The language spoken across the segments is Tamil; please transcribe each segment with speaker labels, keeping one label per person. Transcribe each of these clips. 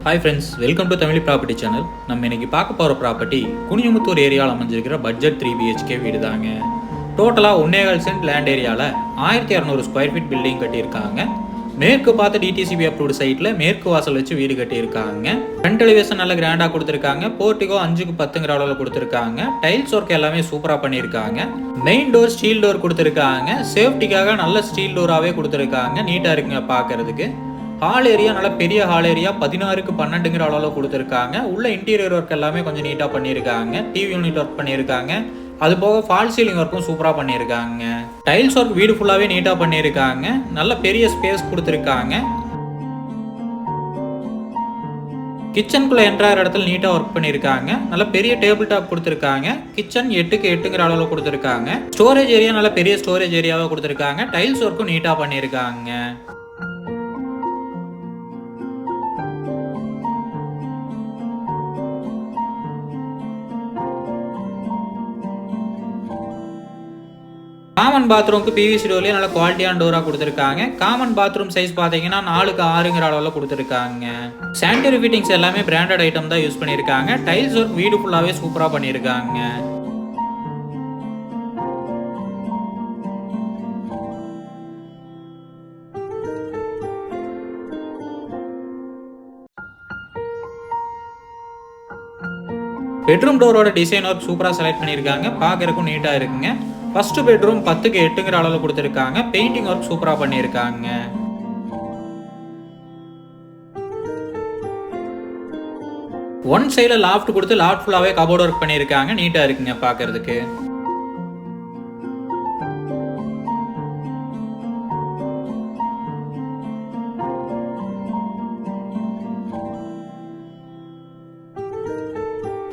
Speaker 1: Hi friends, welcome to Tamil Property Channel. நம்ம இன்னைக்கு பார்க்க போற ப்ராப்பர்ட்டி குனியமுத்தூர் ஏரியாவில் அமைஞ்சிருக்கிற பட்ஜெட் 3 BHK வீடு தாங்க. டோட்டலா 1.25 சென்ட் லேண்ட் ஏரியால 1200 ஸ்கொயர் ஃபீட் பில்டிங் கட்டியிருக்காங்க. மேற்கு பார்த்து DTCB அப்ரூவ்டு சைட்ல மேற்கு வாசல் வச்சு வீடு கட்டியிருக்காங்க. ஃப்ரண்ட் எலிவேஷன் நல்ல கிராண்டா கொடுத்திருக்காங்க. போர்ட்டிகோ 5க்கு 10ங்கிற அளவுல கொடுத்திருக்காங்க. டைல்ஸ் ஒர்க் எல்லாமே சூப்பரா பண்ணியிருக்காங்க. மெயின் டோர் ஸ்டீல் டோர் கொடுத்திருக்காங்க. சேஃப்டிக்காக நல்ல ஸ்டீல் டோராவே கொடுத்திருக்காங்க. நீட்டா இருக்குங்க பார்க்கிறதுக்கு. ஹால் ஏரியா நல்ல பெரிய ஹால் ஏரியா 16க்கு 12ங்கிற அளவில் கொடுத்துருக்காங்க. உள்ள இன்டீரியர் ஒர்க் எல்லாமே கொஞ்சம் நீட்டாக பண்ணியிருக்காங்க. டிவி யூனிட் ஒர்க் பண்ணியிருக்காங்க. அது போக ஃபால் சீலிங் ஒர்க்கும் சூப்பராக பண்ணியிருக்காங்க. டைல்ஸ் ஒர்க் வீடு ஃபுல்லாகவே நீட்டாக பண்ணியிருக்காங்க. நல்ல பெரிய ஸ்பேஸ் கொடுத்துருக்காங்க. கிச்சனுக்குள்ள என்ட்ராகிற இடத்துல நீட்டாக ஒர்க் பண்ணியிருக்காங்க. நல்ல பெரிய டேபிள் டாப் கொடுத்துருக்காங்க. கிச்சன் 8க்கு 8ங்கிற அளவில் கொடுத்துருக்காங்க. ஸ்டோரேஜ் ஏரியா நல்ல பெரிய ஸ்டோரேஜ் ஏரியாவை கொடுத்துருக்காங்க. டைல்ஸ் ஒர்க்கும் நீட்டாக பண்ணியிருக்காங்க. காமன் பாத்ரூமுக்கு PVC டோர்லயே நல்ல குவாலிட்டியான டோரா கொடுத்துருக்காங்க. காமன் பாத்ரூம் சைஸ் பார்த்தீங்கன்னா 4க்கு 6ங்கிற அளவில் கொடுத்துருக்காங்க. சானிட்டரி ஃபிட்டிங்ஸ் எல்லாமே பிராண்டட் ஐட்டம் தான் யூஸ் பண்ணியிருக்காங்க. டைல்ஸ் ஒர்க் வீடு ஃபுல்லாகவே சூப்பராக பண்ணியிருக்காங்க. பெட்ரூம் டோரோட டிசைன் ஒர்க் சூப்பராக செலக்ட் பண்ணியிருக்காங்க. பார்க்கறதுக்கும் நீட்டாக இருக்குங்க. ஃபர்ஸ்ட் பெட்ரூம் 10க்கு 8ங்கிற அளவில் கொடுத்துருக்காங்க. பெயிண்டிங் ஒர்க் சூப்பராக பண்ணியிருக்காங்க. ஒன் சைடில் லாஃப்ட் கொடுத்து லாஃப்ட் ஃபுல்லாகவே கபோர்ட் ஒர்க் பண்ணியிருக்காங்க. நீட்டாக இருக்குங்க பார்க்கறதுக்கு.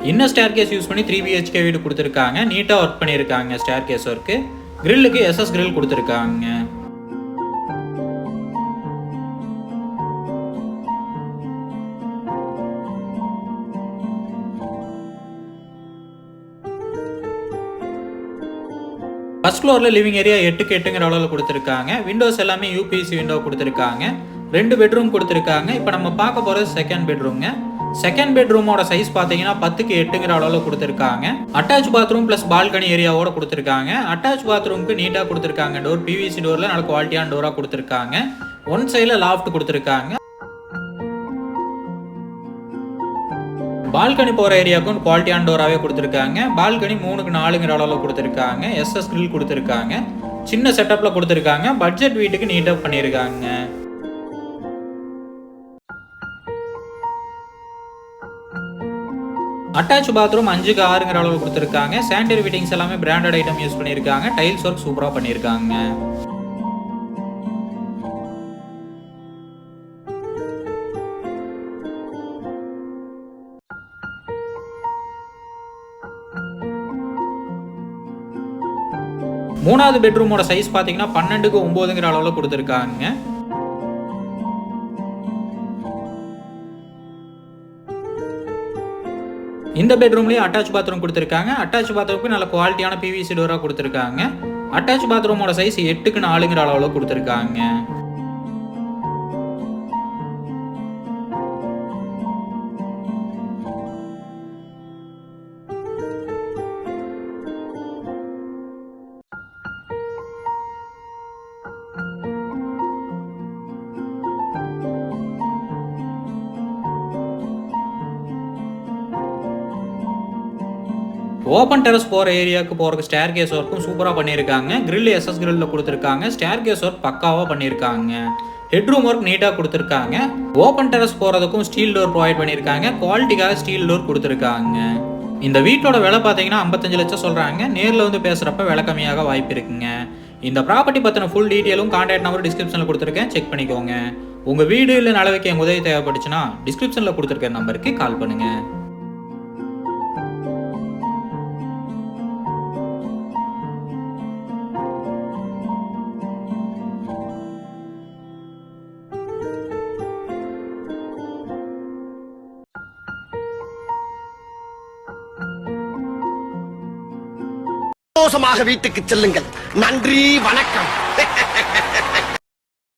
Speaker 1: இன்னும் ஸ்டேர் கேஸ் யூஸ் பண்ணி 3 BHK வீடு கொடுத்துருக்காங்க. நீட்டாக ஒர்க் பண்ணியிருக்காங்க. ஸ்டேர் கேஸ் ஒர்க்கு கிரில்லுக்கு SS கிரில் கொடுத்துருக்காங்க. ஃபர்ஸ்ட் ஃப்ளோரில் லிவிங் ஏரியா 8க்கு 8ங்கிற அளவில் கொடுத்துருக்காங்க. விண்டோஸ் எல்லாமே UPVC விண்டோ கொடுத்துருக்காங்க. 2 பெட்ரூம் கொடுத்துருக்காங்க. இப்போ நம்ம பார்க்க போகிறது செகண்ட் பெட்ரூம்ங்க. செகண்ட் பெட்ரூமோட சைஸ் பார்த்தீங்கன்னா 10க்கு 8ங்கிற அளவில் கொடுத்துருக்காங்க. அட்டாச் பாத்ரூம் ப்ளஸ் பால்கனி ஏரியாவோட கொடுத்துருக்காங்க. அட்டாச் பாத்ரூமுக்கு நீட்டாக கொடுத்துருக்காங்க. டோர் PVC டோரில் நல்ல குவாலிட்டியான டோராக கொடுத்துருக்காங்க. ஒன் சைடில் லாஃப்ட் கொடுத்துருக்காங்க. பால்கனி போகிற ஏரியாவுக்கும் குவாலிட்டியான டோராகவே கொடுத்துருக்காங்க. பால்கனி 3க்கு 4ங்கிற அளவில் கொடுத்துருக்காங்க. SS கிரில் கொடுத்துருக்காங்க. சின்ன செட்டப்பில் கொடுத்துருக்காங்க. பட்ஜெட் வீட்டுக்கு நீட்டாக பண்ணியிருக்காங்க. அட்டாச் பாத்ரூம் 5க்கு 6ங்கிற அளவில் கொடுத்துருக்காங்க. சானிட்டரி ஃபிட்டிங்ஸ் எல்லாமே பிராண்டட் ஐட்டம் யூஸ் பண்ணியிருக்காங்க. டைல்ஸ் ஒர்க் சூப்பராக பண்ணியிருக்காங்க. மூணாவது பெட்ரூமோட சைஸ் பார்த்தீங்கன்னா 12க்கு 9ங்கிற அளவில் கொடுத்துருக்காங்க. இந்த பெட்ரூம்லயே அட்டாச் பாத்ரூம் கொடுத்துருக்காங்க. அட்டாச் பாத்ரூமுக்கு நல்ல குவாலிட்டியான PVC டோரா கொடுத்துருக்காங்க. அட்டாச் பாத்ரூமோட சைஸ் 8க்கு 4ங்கிற அளவில் கொடுத்துருக்காங்க. ஓப்பன் டெரஸ் போகிற ஏரியாவுக்கு போகிறக்கு ஸ்டேர் கேஸ் ஒர்க்கும் சூப்பராக பண்ணியிருக்காங்க. கிரில் SS கிரில்ல கொடுத்துருக்காங்க. ஸ்டேர் கேஸ் ஒர்க் பக்காவாக பண்ணியிருக்காங்க. ஹெட்ரூம் ஒர்க் நீட்டாக கொடுத்துருக்காங்க. ஓப்பன் டெரஸ் போகிறதுக்கும் ஸ்டீல் டோர் ப்ரொவைட் பண்ணியிருக்காங்க. குவாலிட்டிக்காக ஸ்டீல் டோர் கொடுத்துருக்காங்க. இந்த வீட்டோட விலை பார்த்தீங்கன்னா 55 லட்சம் சொல்கிறாங்க. நேரில் வந்து பேசுகிறப்ப விலை கம்மியாக வாய்ப்பு இருக்குங்க. இந்த ப்ராப்பர்ட்டி பற்றின ஃபுல் டீட்டெயிலும் கான்டாக்ட் நம்பர் டிஸ்கிரிப்ஷனில் கொடுத்துருக்கேன். செக் பண்ணிக்கோங்க. உங்கள் வீடு இல்லை நிலவைக்கு எங்கள் உதவி தேவைப்பட்டுச்சுன்னா டிஸ்கிரிப்ஷனில் கொடுத்துருக்க நம்பருக்கு கால் பண்ணுங்கள்.
Speaker 2: சந்தோஷமாக வீட்டுக்கு செல்லுங்கள். நன்றி, வணக்கம்.